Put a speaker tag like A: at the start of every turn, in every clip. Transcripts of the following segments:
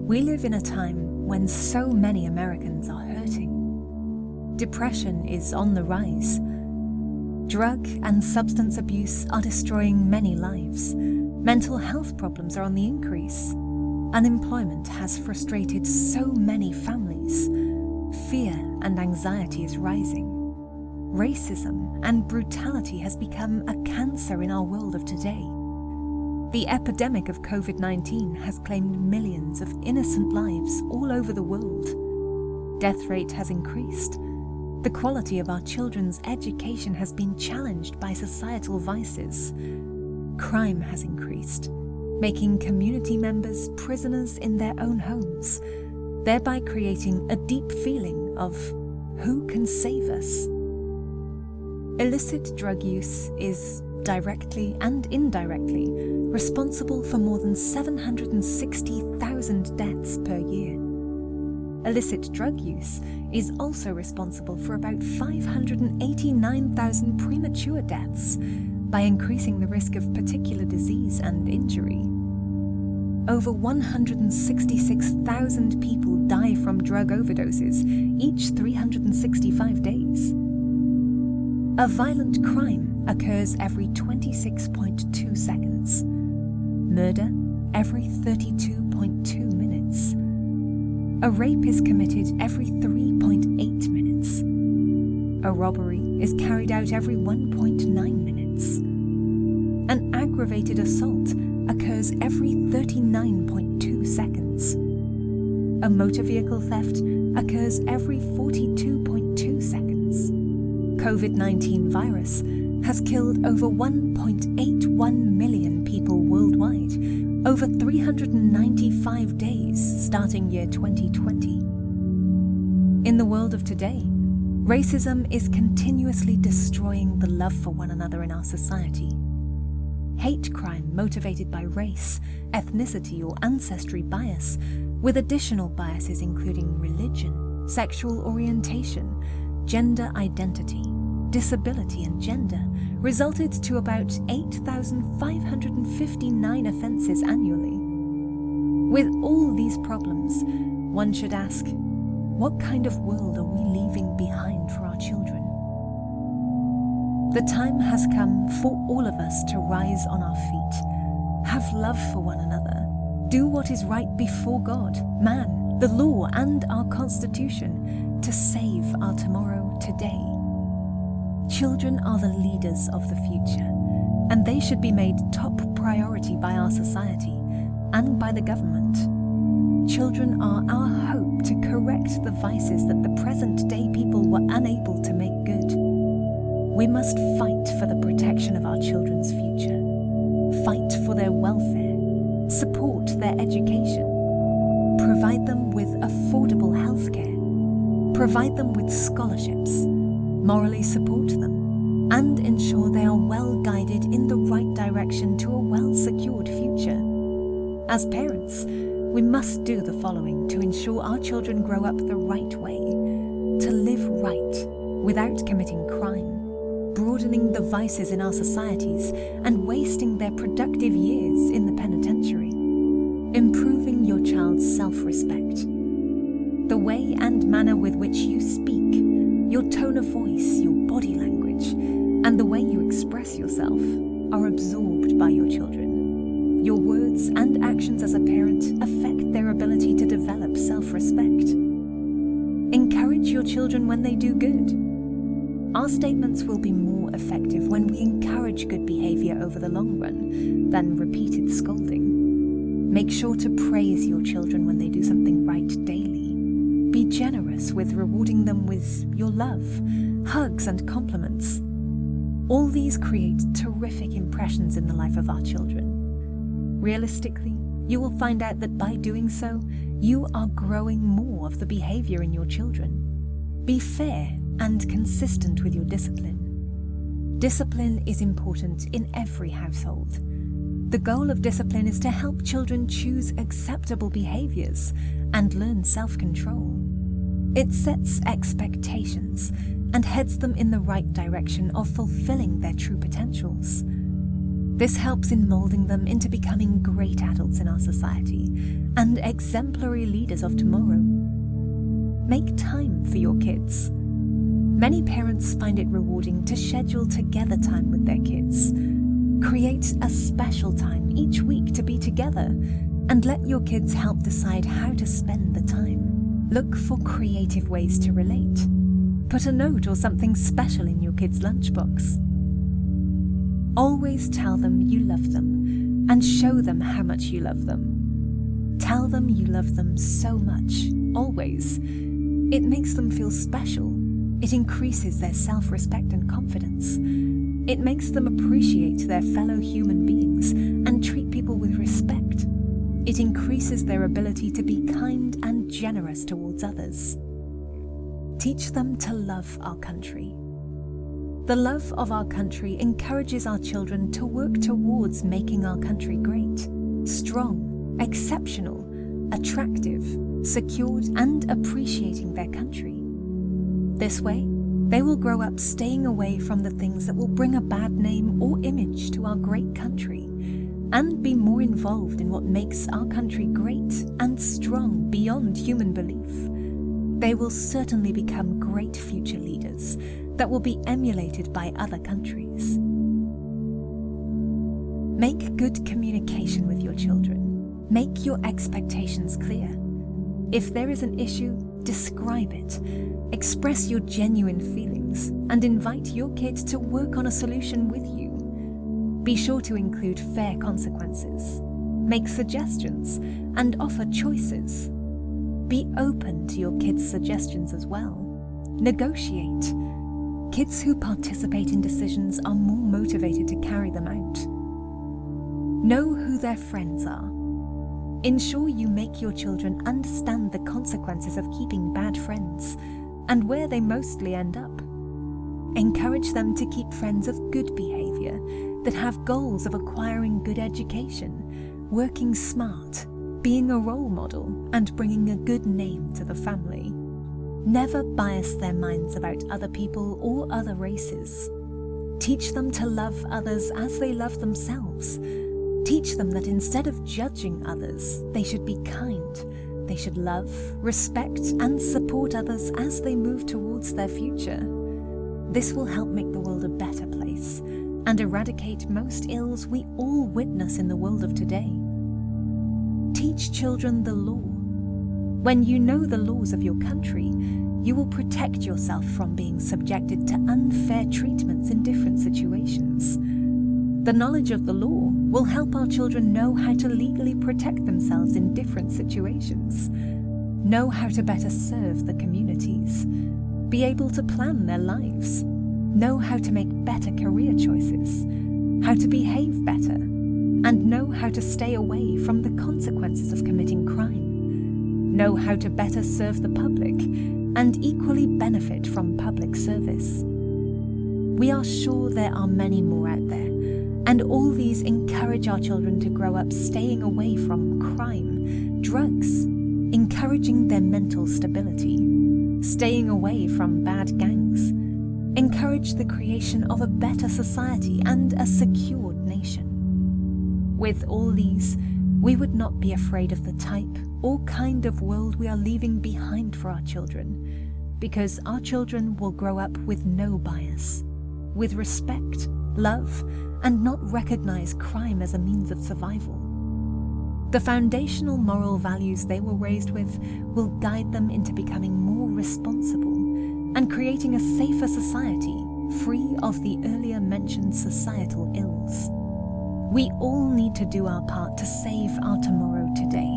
A: We live in a time when so many Americans are hurting. Depression is on the rise. Drug and substance abuse are destroying many lives. Mental health problems are on the increase. Unemployment has frustrated so many families. Fear and anxiety is rising. Racism and brutality has become a cancer in our world of today. The epidemic of COVID-19 has claimed millions of innocent lives all over the world. Death rate has increased. The quality of our children's education has been challenged by societal vices. Crime has increased, making community members prisoners in their own homes, thereby creating a deep feeling of who can save us? Illicit drug use is directly and indirectly responsible for more than 760,000 deaths per year. Illicit drug use is also responsible for about 589,000 premature deaths by increasing the risk of particular disease and injury. Over 166,000 people die from drug overdoses each 365 days. A violent crime occurs every 26.2 seconds. Murder every 32.2 minutes. A rape is committed every 3.8 minutes. A robbery is carried out every 1.9 minutes. An aggravated assault occurs every 39.2 seconds. A motor vehicle theft occurs every 42.2 seconds. COVID-19 virus has killed over 1.81 million people worldwide over 395 days starting year 2020. In the world of today, racism is continuously destroying the love for one another in our society. Hate crime motivated by race, ethnicity, or ancestry bias, with additional biases including religion, sexual orientation, gender identity, disability, and gender, resulted to about 8,559 offences annually. With all these problems, one should ask, what kind of world are we leaving behind for our children? The time has come for all of us to rise on our feet, have love for one another, do what is right before God, man, the law, and our Constitution to save our tomorrow today. Children are the leaders of the future, and they should be made top priority by our society and by the government. Children are our hope to correct the vices that the present-day people were unable to make good. We must fight for the protection of our children's future, fight for their welfare, support their education, provide them with affordable healthcare, provide them with scholarships, morally support them, and ensure they are well guided in the right direction to a well-secured future. As parents, we must do the following to ensure our children grow up the right way, to live right without committing crime, broadening the vices in our societies and wasting their productive years in the penitentiary, improving your child's self-respect. The way and manner with which you speak, your tone of voice, your body language, and the way you express yourself are absorbed by your children. Your words and actions as a parent affect their ability to develop self-respect. Encourage your children when they do good. Our statements will be more effective when we encourage good behavior over the long run than repeated scolding. Make sure to praise your children when they do something right daily. Be generous with rewarding them with your love, hugs, and compliments. All these create terrific impressions in the life of our children. Realistically, you will find out that by doing so, you are growing more of the behavior in your children. Be fair and consistent with your discipline. Discipline is important in every household. The goal of discipline is to help children choose acceptable behaviors and learn self-control. It sets expectations and heads them in the right direction of fulfilling their true potentials. This helps in molding them into becoming great adults in our society and exemplary leaders of tomorrow. Make time for your kids. Many parents find it rewarding to schedule together time with their kids. Create a special time each week to be together and let your kids help decide how to spend the time. Look for creative ways to relate. Put a note or something special in your kids' lunchbox. Always tell them you love them and show them how much you love them. Tell them you love them so much, always. It makes them feel special. It increases their self-respect and confidence. It makes them appreciate their fellow human beings and treat people with respect. It increases their ability to be kind and generous towards others. Teach them to love our country. The love of our country encourages our children to work towards making our country great, strong, exceptional, attractive, secured, and appreciating their country. This way, they will grow up staying away from the things that will bring a bad name or image to our great country, and be more involved in what makes our country great and strong beyond human belief. They will certainly become great future leaders that will be emulated by other countries. Make good communication with your children. Make your expectations clear. If there is an issue, describe it. Express your genuine feelings and invite your kid to work on a solution with you. Be sure to include fair consequences. Make suggestions and offer choices. Be open to your kids' suggestions as well. Negotiate. Kids who participate in decisions are more motivated to carry them out. Know who their friends are. Ensure you make your children understand the consequences of keeping bad friends and where they mostly end up. Encourage them to keep friends of good behavior that have goals of acquiring good education, working smart, being a role model, and bringing a good name to the family. Never bias their minds about other people or other races. Teach them to love others as they love themselves. Teach them that instead of judging others, they should be kind. They should love, respect, and support others as they move towards their future. This will help make the world a better place and eradicate most ills we all witness in the world of today. Teach children the law. When you know the laws of your country, you will protect yourself from being subjected to unfair treatments in different situations. The knowledge of the law will help our children know how to legally protect themselves in different situations, know how to better serve the communities, be able to plan their lives, know how to make better career choices, how to behave better, and know how to stay away from the consequences of committing crime, know how to better serve the public, and equally benefit from public service. We are sure there are many more out there, and all these encourage our children to grow up staying away from crime, drugs, encouraging their mental stability, staying away from bad gangs, encourage the creation of a better society and a secured nation. With all these, we would not be afraid of the type or kind of world we are leaving behind for our children, because our children will grow up with no bias, with respect, love, and not recognize crime as a means of survival. The foundational moral values they were raised with will guide them into becoming more responsible and creating a safer society free of the earlier mentioned societal ills. We all need to do our part to save our tomorrow today.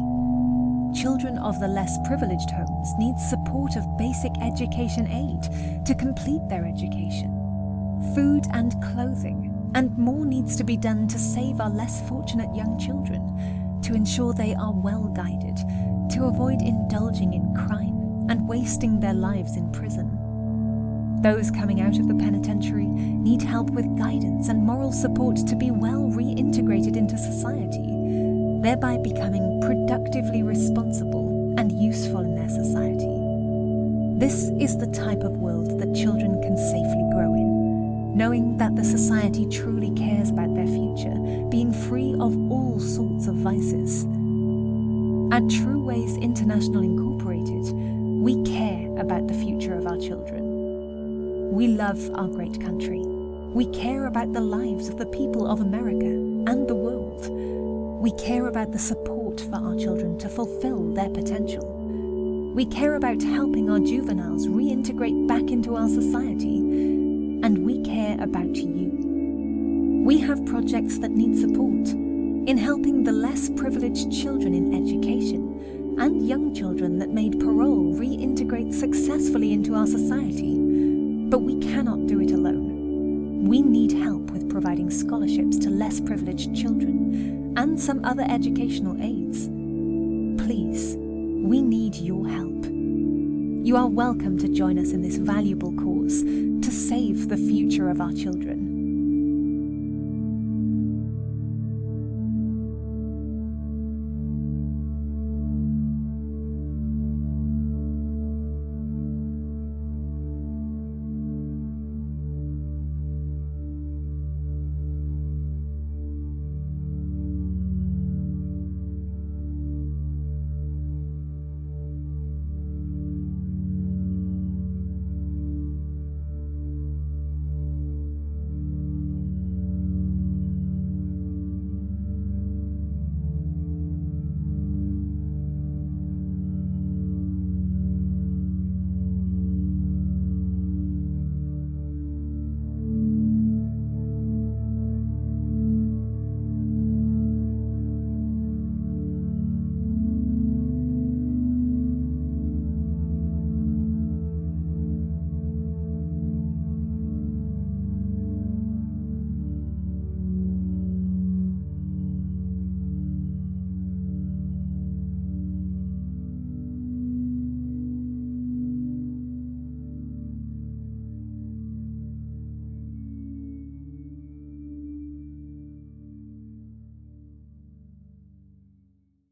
A: Children of the less privileged homes need support of basic education aid to complete their education, food and clothing, and more needs to be done to save our less fortunate young children, to ensure they are well guided, to avoid indulging in crime and wasting their lives in prison. Those coming out of the penitentiary need help with guidance and moral support to be well reintegrated into society, thereby becoming productively responsible and useful in their society. This is the type of world that children can safely grow in, knowing that the society truly cares about their future, being free of all sorts of vices. At True Ways International Incorporated, we care about the future of our children. We love our great country. We care about the lives of the people of America and the world. We care about the support for our children to fulfill their potential. We care about helping our juveniles reintegrate back into our society. And we care about you. We have projects that need support in helping the less privileged children in education and young children that made parole reintegrate successfully into our society. But we cannot do it alone. We need help with providing scholarships to less privileged children and some other educational aids. Please, we need your help. You are welcome to join us in this valuable cause to save the future of our children.